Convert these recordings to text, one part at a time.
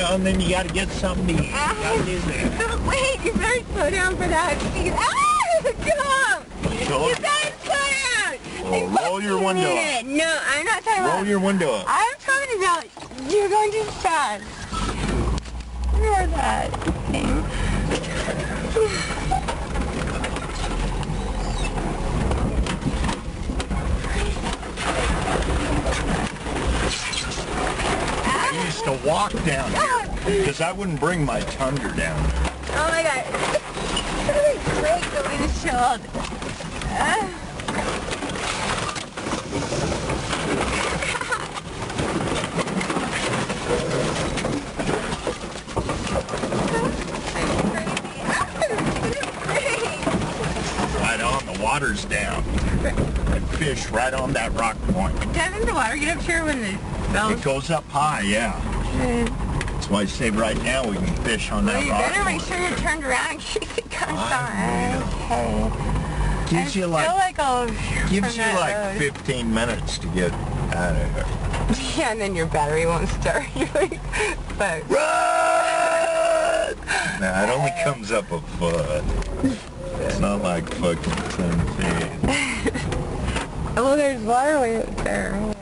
know, and then you gotta get something to eat. You gotta do that. Wait, you better slow down for that. Stop! So, You better slow down! well, roll your window up. No, I'm not talking about... Roll your window up. I'm talking about you're going too fast. Ignore that. I used to walk down here because I wouldn't bring my Tundra down. Oh my god. It's really great the windshield. Right on, the water's down. And fish right on that rock point. Doesn't the water get up here when the bell... It goes up high, yeah. That's why I say right now we can fish on that rock. Well, you better make point. sure you're turned around in case it comes on. will. Okay. Gives you like, gives you like 15 minutes to get out of here. Yeah, and then your battery won't start. You're like, but... Run! Nah, it only comes up a foot. It's not like fucking 10 feet. Oh, there's water way up there.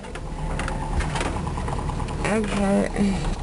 Okay.